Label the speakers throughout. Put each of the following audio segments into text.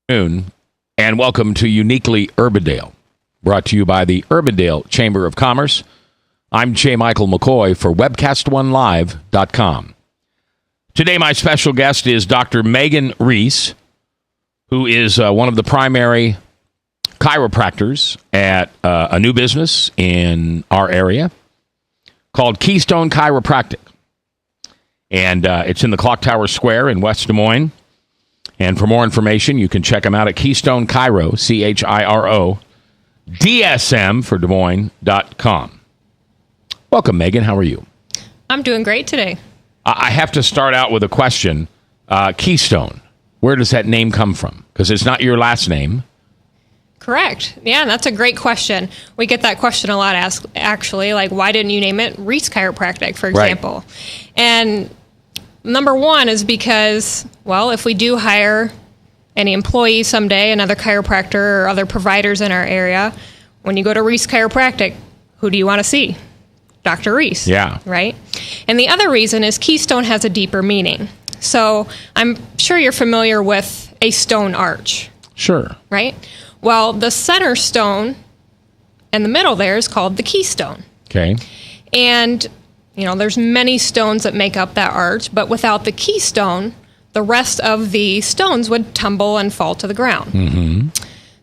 Speaker 1: And welcome to Uniquely Urbandale, brought to you by the Urbandale Chamber of Commerce. I'm J. Michael McCoy for webcast1live.com. Today, my special guest is Dr. Megan Ries, who is one of the primary chiropractors at a new business in our area called Keystone Chiropractic. And it's in the Clock Tower Square in West Des Moines. And for more information, you can check them out at Keystone Chiro, Chiro, DSM for Des Moines.com. Welcome, Megan. How are you?
Speaker 2: I'm doing great today.
Speaker 1: I have to start out with a question. Keystone, where does that name come from? Because it's not your last name.
Speaker 2: Correct. Yeah, that's a great question. We get that question a lot, actually. Like, why didn't you name it Ries Chiropractic, for example? Right. And number one is because, well, if we do hire any employee someday, another chiropractor or other providers in our area, when you go to Ries Chiropractic, who do you want to see? Dr. Ries.
Speaker 1: Yeah.
Speaker 2: Right? And the other reason is Keystone has a deeper meaning. So I'm sure you're familiar with a stone arch.
Speaker 1: Sure.
Speaker 2: Right? Well, the center stone in the middle there is called the keystone.
Speaker 1: Okay.
Speaker 2: And there's many stones that make up that arch, but without the keystone, the rest of the stones would tumble and fall to the ground.
Speaker 1: Mm-hmm.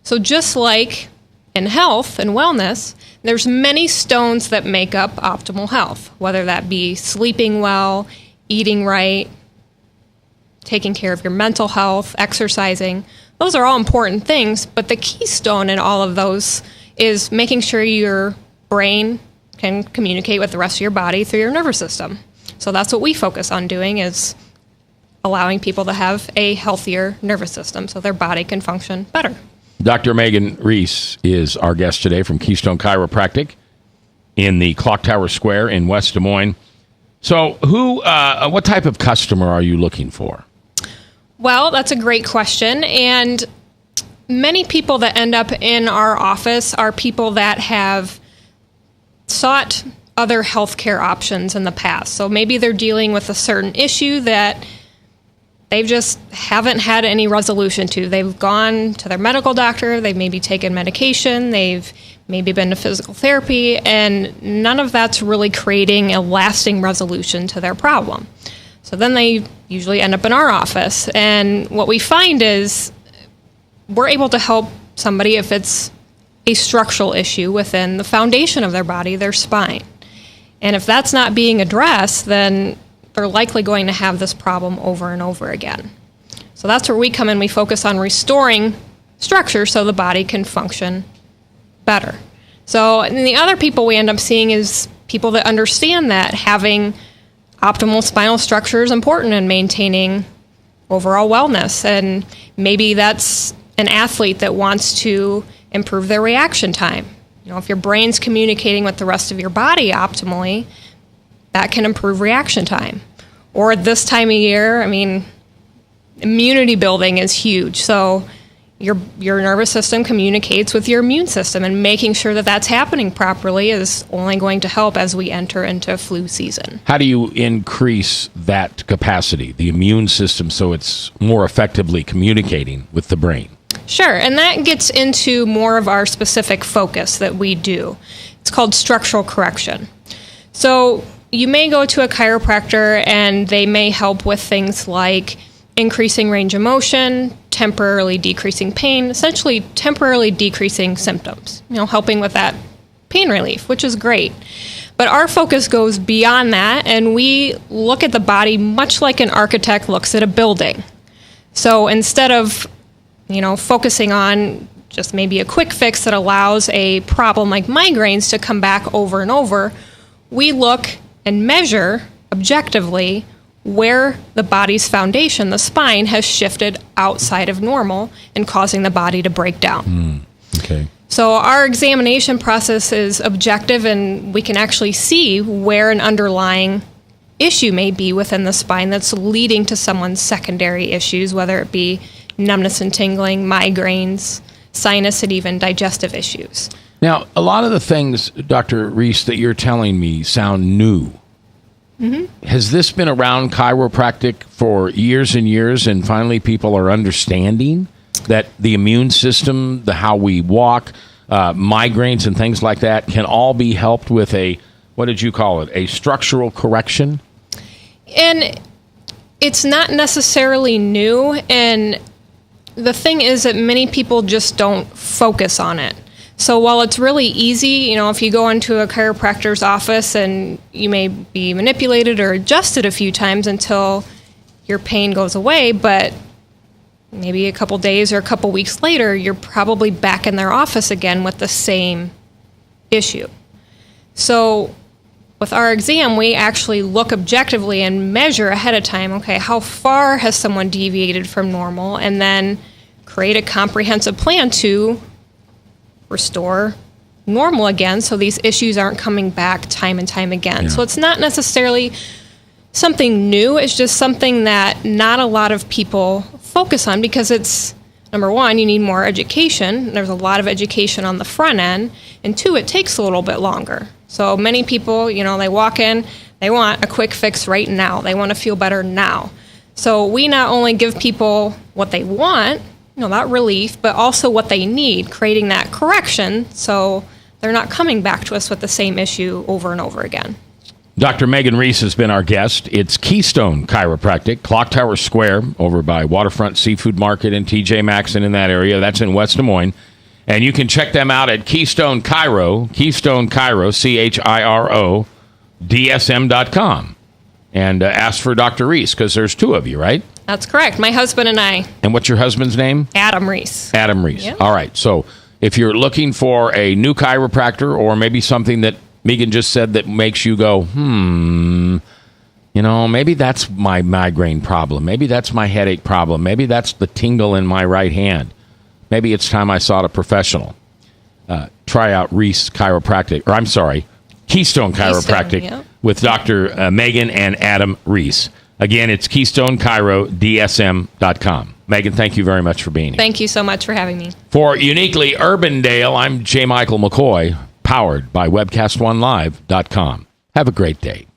Speaker 2: So just like in health and wellness, there's many stones that make up optimal health, whether that be sleeping well, eating right, taking care of your mental health, exercising. Those are all important things, but the keystone in all of those is making sure your brain can communicate with the rest of your body through your nervous system. So that's what we focus on doing, is allowing people to have a healthier nervous system so their body can function better.
Speaker 1: Dr. Megan Ries is our guest today from Keystone Chiropractic in the Clock Tower Square in West Des Moines. So what type of customer are you looking for?
Speaker 2: Well, that's a great question. And many people that end up in our office are people that have sought other healthcare options in the past. So maybe they're dealing with a certain issue that they just haven't had any resolution to. They've gone to their medical doctor, they've maybe taken medication, they've maybe been to physical therapy, and none of that's really creating a lasting resolution to their problem. So then they usually end up in our office. And what we find is we're able to help somebody if it's a structural issue within the foundation of their body, their spine. And if that's not being addressed, then they're likely going to have this problem over and over again. So that's where we come in. We focus on restoring structure so the body can function better. So and the other people we end up seeing is people that understand that having optimal spinal structure is important in maintaining overall wellness. And maybe that's an athlete that wants to improve their reaction time. If your brain's communicating with the rest of your body optimally, that can improve reaction time. Or at this time of year, immunity building is huge. So your nervous system communicates with your immune system, and making sure that that's happening properly is only going to help as we enter into flu season.
Speaker 1: How do you increase that capacity, the immune system, so it's more effectively communicating with the brain?
Speaker 2: Sure, and that gets into more of our specific focus that we do. It's called structural correction. So you may go to a chiropractor and they may help with things like increasing range of motion, temporarily decreasing pain, essentially temporarily decreasing symptoms, helping with that pain relief, which is great. But our focus goes beyond that, and we look at the body much like an architect looks at a building. So instead of focusing on just maybe a quick fix that allows a problem like migraines to come back over and over, we look and measure objectively where the body's foundation, the spine, has shifted outside of normal and causing the body to break down.
Speaker 1: Okay.
Speaker 2: So our examination process is objective, and we can actually see where an underlying issue may be within the spine that's leading to someone's secondary issues, whether it be numbness and tingling, migraines, sinus, and even digestive issues.
Speaker 1: Now, a lot of the things, Dr. Ries, that you're telling me sound new. Mm-hmm. Has this been around chiropractic for years and years, and finally people are understanding that the immune system, how we walk, migraines and things like that can all be helped with what did you call it? A structural correction?
Speaker 2: And it's not necessarily new. And the thing is that many people just don't focus on it. So while it's really easy, if you go into a chiropractor's office and you may be manipulated or adjusted a few times until your pain goes away, but maybe a couple days or a couple weeks later, you're probably back in their office again with the same issue. So with our exam, we actually look objectively and measure ahead of time, okay, how far has someone deviated from normal, and then create a comprehensive plan to restore normal again so these issues aren't coming back time and time again. Yeah. So it's not necessarily something new. It's just something that not a lot of people focus on because it's, number one, you need more education. There's a lot of education on the front end. And two, it takes a little bit longer. So many people, they walk in, they want a quick fix right now. They want to feel better now. So we not only give people what they want, that relief, but also what they need, creating that correction so they're not coming back to us with the same issue over and over again.
Speaker 1: Dr. Megan Ries has been our guest. It's Keystone Chiropractic, Clock Tower Square, over by Waterfront Seafood Market and TJ Maxx in that area. That's in West Des Moines. And you can check them out at Keystone Chiro, Chiro, DSM.com. And ask for Dr. Ries, because there's two of you, right?
Speaker 2: That's correct. My husband and I.
Speaker 1: And what's your husband's name?
Speaker 2: Adam Ries.
Speaker 1: Adam Ries.
Speaker 2: Yep.
Speaker 1: All right. So if you're looking for a new chiropractor or maybe something that Megan just said that makes you go, maybe that's my migraine problem. Maybe that's my headache problem. Maybe that's the tingle in my right hand. Maybe it's time I sought a professional. Try out Ries Chiropractic, Keystone Chiropractic with Dr. Megan and Adam Ries. Again, it's Keystone Chiro, DSM.com. Megan, thank you very much for being here.
Speaker 2: Thank you so much for having me.
Speaker 1: For Uniquely Urbandale, I'm J. Michael McCoy, powered by WebcastOneLive.com. Have a great day.